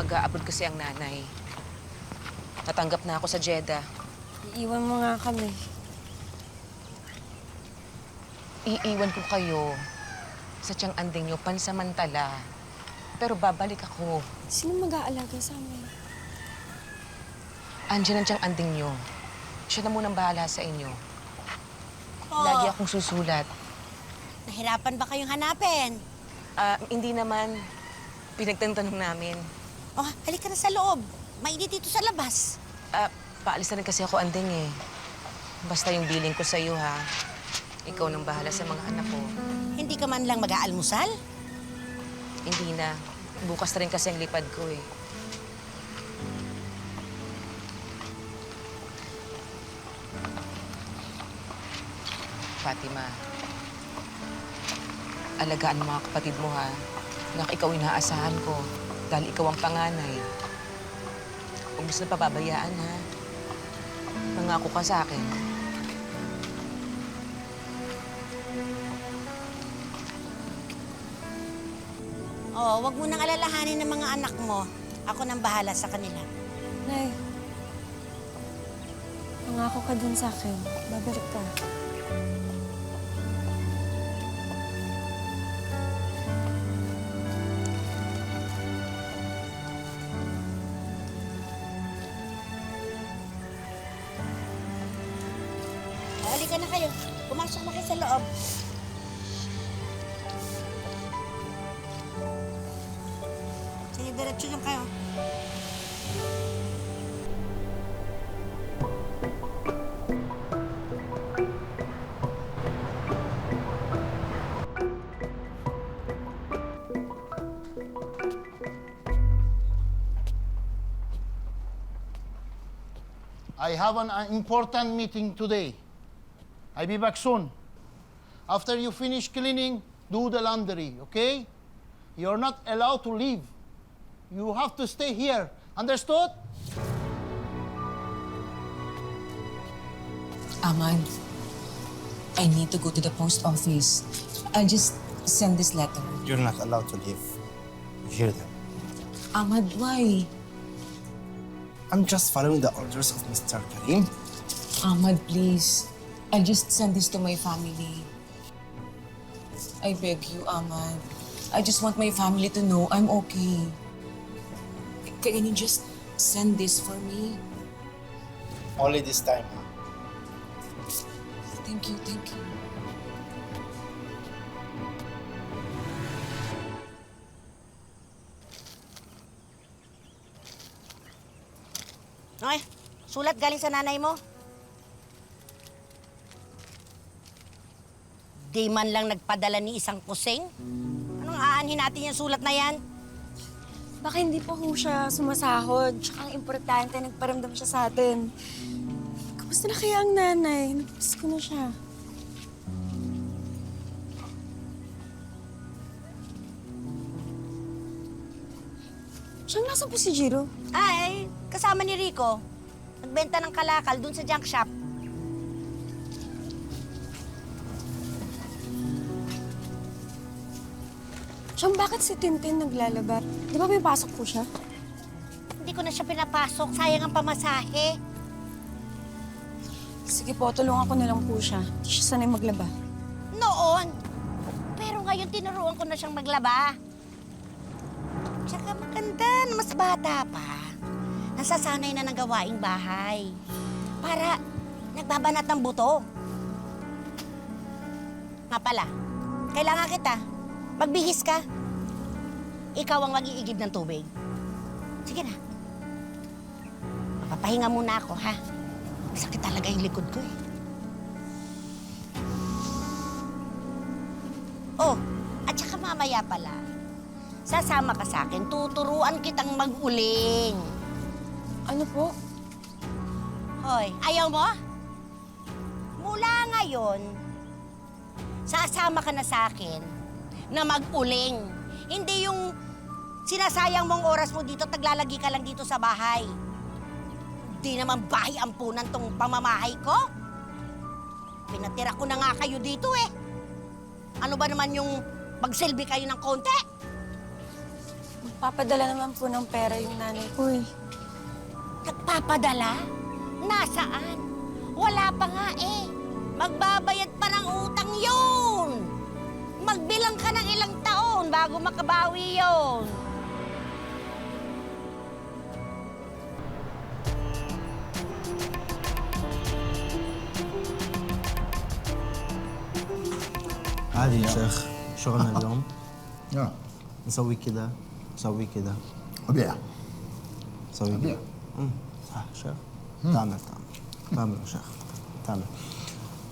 Mag-a-abroad kasi ang nanay. Natanggap na ako sa Jeddah. Iiwan mo nga kami. Iiwan ko kayo sa tiyang anding niyo pansamantala. Pero babalik ako. Sino mag-aalaga sa amin? Andiyan ang tiyang anding niyo. Siya na munang bahala sa inyo. Oh, Lagi akong susulat. nahirapan ba kayong hanapin? Hindi naman. Pinagtantanong namin. Oh, halika na sa loob. Mainit dito sa labas. Paalis na rin kasi ako anding eh. Basta yung billing ko sa'yo ha. Ikaw nang bahala sa mga anak ko. Hindi ka man lang mag-aalmusal? Hindi na. Bukas na rin kasi ang lipad ko eh. Fatima, alagaan mo mga kapatid mo ha. Nak ikaw inaasahan ko dahil ikaw ang panganay. Huwag mo sila pababayaan ha. Mangako ka sa akin. Oh, wag mo nang alalahanin ng mga anak mo. Ako nang bahala sa kanila. Nay, pangako ka dun sa akin. Babalik ka. Oh, halika na kayo. Pumasok na kayo sa loob. Sige, diretso lang kayo. I have an important meeting today. I'll be back soon. After you finish cleaning, do the laundry, okay? You're not allowed to leave. You have to stay here. Understood? Ahmad, I need to go to the post office. I'll just send this letter. You're not allowed to leave. You hear them? Ahmad, why? I'm just following the orders of Mr. Karim. Ahmad, please. I'll just send this to my family. I beg you, Ahmad. I just want my family to know I'm okay. Can you just send this for me? Only this time, huh? Thank you, thank you. Okay, sulat galing sa nanay mo. Di man lang nagpadala ni isang kusing. Anong aanhin natin yung sulat na yan? Baka hindi pa ho siya sumasahod. Tsaka ang importante, nagparamdam siya sa atin. Kamusta na kaya ang nanay? Nag-miss ko na siya. Siyang nasan po si Jiro? Ay, kasama ni Rico. Nagbenta ng kalakal dun sa junk shop. Siyang bakit si Tintin naglalaba? Di ba may pasok po siya? Hindi ko na siya pinapasok. Sayang ang pamasahe. Sige po, tulungan ko na lang po siya. Hindi siya sanay maglaba. Noon. Pero ngayon tinuruan ko na siyang maglaba. Tsaka maganda, mas bata pa. Nasasanay na ng gawaing bahay. Para nagbabanat ng buto. Nga pala, kailangan kita. Magbihis ka. Ikaw ang mag-iigib ng tubig. Sige na. Papahinga muna ako, ha? Sakit talaga yung likod ko, eh. Oh, at saka mamaya pala, sasama ka sa akin, tuturuan kitang mag-uling. Ano po? Hoy, ayaw mo? Mula ngayon, sasama ka na sa akin na mag-uling. Hindi yung sinasayang mong oras mo dito, taglalagi ka lang dito sa bahay. Di naman bahay ampunan tong pamamahay ko. Pinatira ko na nga kayo dito eh. Ano ba naman yung magsilbi kayo ng konti? Papadala naman po ng pera yung nanay ko eh. Nagpapadala? Nasaan? Wala pa nga eh. Magbabayad pa ng utang yun. Magbilang ka ng ilang taon bago makabawi yun. عادي يا شيخ شغلنا اليوم نعم نسوي كذا نسوي كذا طبيعة نسوي طبيعة كذا صح شيخ تعمل تعمل يا شيخ تعمل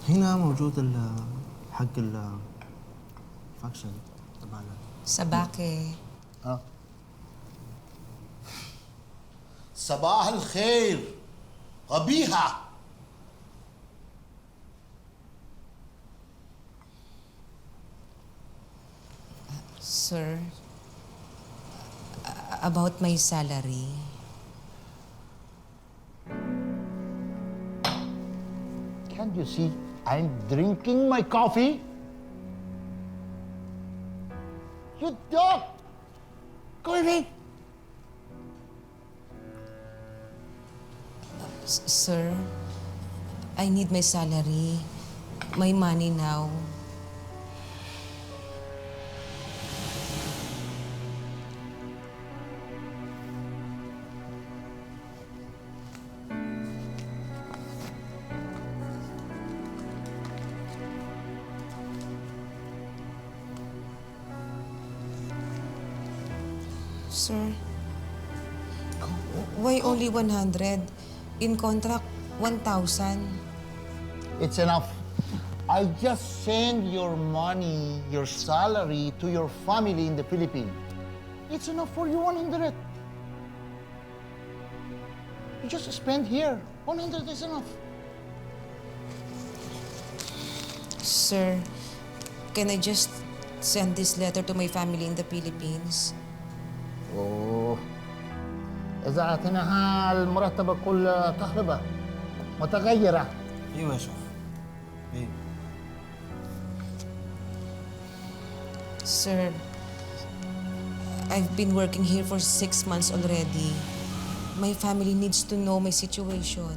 هنا موجود حق الفاكشن تبعنا Sa bake. صباح الخير قبيحة. Sir, about my salary. Can't you see I'm drinking my coffee? You dog! Go away! Sir, I need my salary. My money now. Sir, why only 100? In contract, 1,000. It's enough. I just send your money, your salary to your family in the Philippines. It's enough for you, 100. You just spend here. 100 is enough. Sir, can I just send this letter to my family in the Philippines? أوه إذا أعطيناها المرتب كل كهرباء متغيرة. ايوه يا شيخ ايوه Sir, I've been working here for 6 months already. My family needs to know my situation.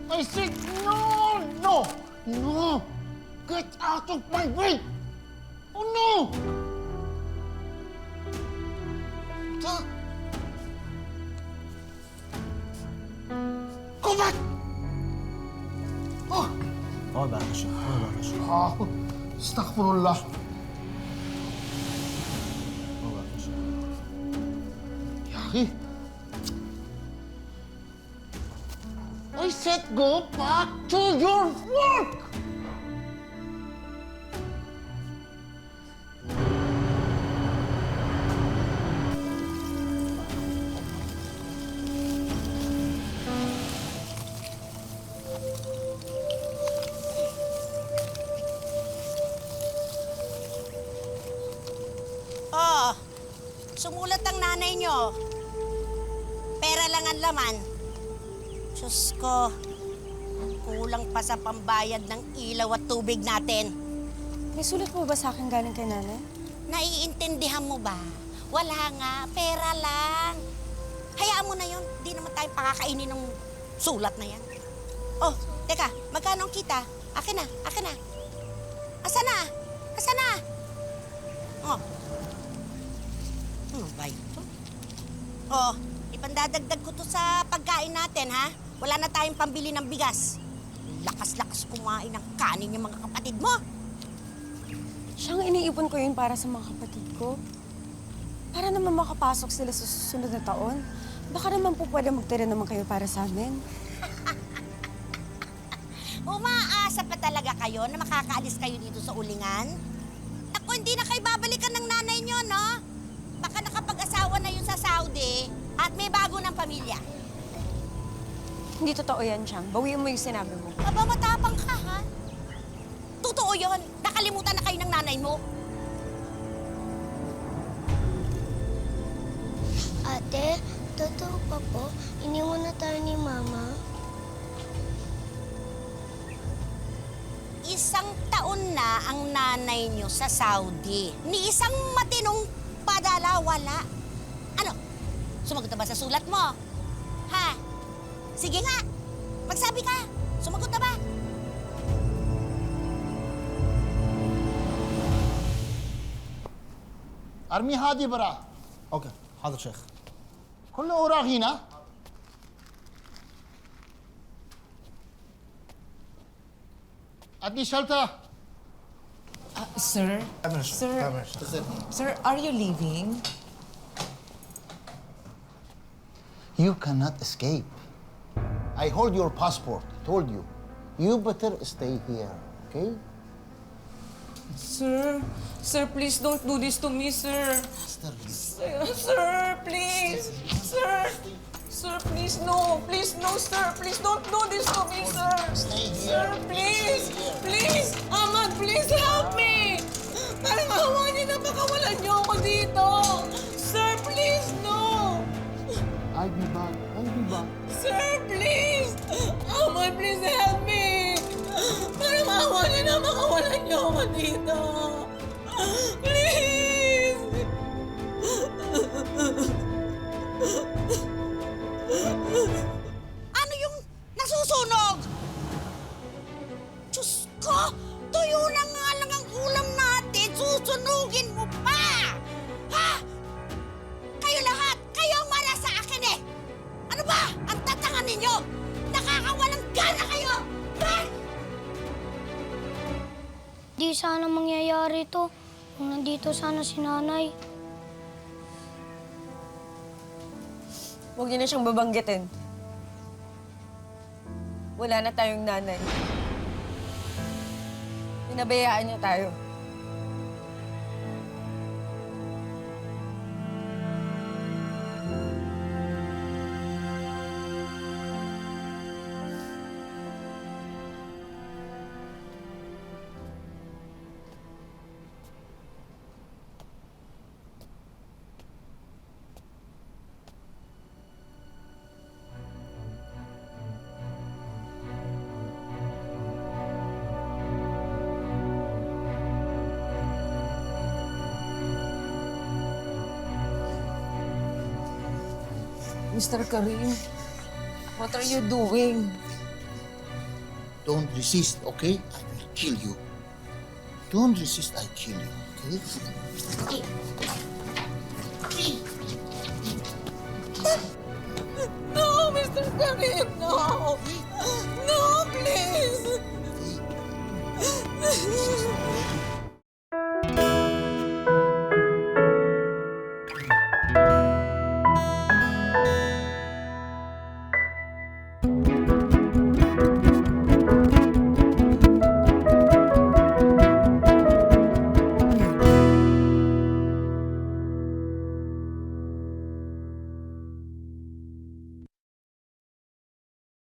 I said no, no, no. Get out of my way. Oh no. Go back. Oh. اقعد بقى يا شيخ اقعد بقى يا شيخ استغفر الله. اقعد بقى يا شيخ يا أخي. I said go back to your work. Oh, sumulat ang nanay nyo. Pera lang ang laman. Diyos ko, kulang pa sa pambayad ng ilaw at tubig natin. May sulat po ba sa akin galing kay nanay? Naiintindihan mo ba? Wala nga, pera lang. Hayaan mo na yun. Di naman tayo pakakainin ng sulat na yan. Oh, teka, magkano ang kita? Akin na, akin na. Asa na? Asa na? Oh. Ano ba ito? Oh, ipandadagdag ko to sa pagkain natin, ha? Wala na tayong pambili ng bigas. Lakas-lakas kumain ng kanin yung mga kapatid mo. Siyang iniipon ko yun para sa mga kapatid ko. Para naman makapasok sila sa susunod na taon. Baka naman po pwede magtira naman kayo para sa amin. Umaasa pa talaga kayo na makakaalis kayo dito sa ulingan? Naku, hindi na kayo babalikan ng nanay nyo, no? Baka nakapag-asawa na yun sa Saudi at may bago ng pamilya. Hindi totoo yan, Chang. Bawiin mo yung sinabi mo. Aba, matapang ka, ha? Totoo yun. Nakalimutan na kayo ng nanay mo. Ate, totoo pa po? Iniwan na tayo ni Mama? 1 taon na ang nanay niyo sa Saudi. Ni isang matinong padala, wala. Ano? Sumagot na ba sa sulat mo? Ha? Sige nga. Magsabi ka. Sumagot na ba? ارمي هادي برا. اوكي حاضر شيخ. كل اوراق هنا. ادي شلته. Sir? تمام يا شيخ. Sir? تمام يا شيخ. Sir, are you leaving? You cannot escape. I hold your passport. Told you. You better stay here, okay? Sir? Sir, please don't do this to me, sir. Sir, please. Sir. Sir, please, no. Please, no, sir. Please don't do this to me, sir. Sir, please. Please. Ahmad, please help me. Parang awa niyo na baka wala niyo ako dito. Sir, please, no. I'll be back. I'll be back. Sir, please. Ahmad, please help me. Parang awa niyo na baka wala niyo ako dito. Please. Ano yung nasusunog? Diyos ko! Tuyo na nga lang ang ulam natin. Susunugin mo pa! Ha? Kayo lahat! Kayo ang mala sa akin eh! Ano ba? Ang tatangan ninyo! Nakakawalang gana kayo! Ha? Di sana mangyayari to kung nandito sana si nanay. Huwag niyo na siyang babanggitin. Wala na tayong nanay. Pinabayaan niyo tayo. Mr. Karim, what are you doing? Don't resist, okay? I will kill you. Don't resist, I kill you, okay? No, Mr. Karim, no! No, please!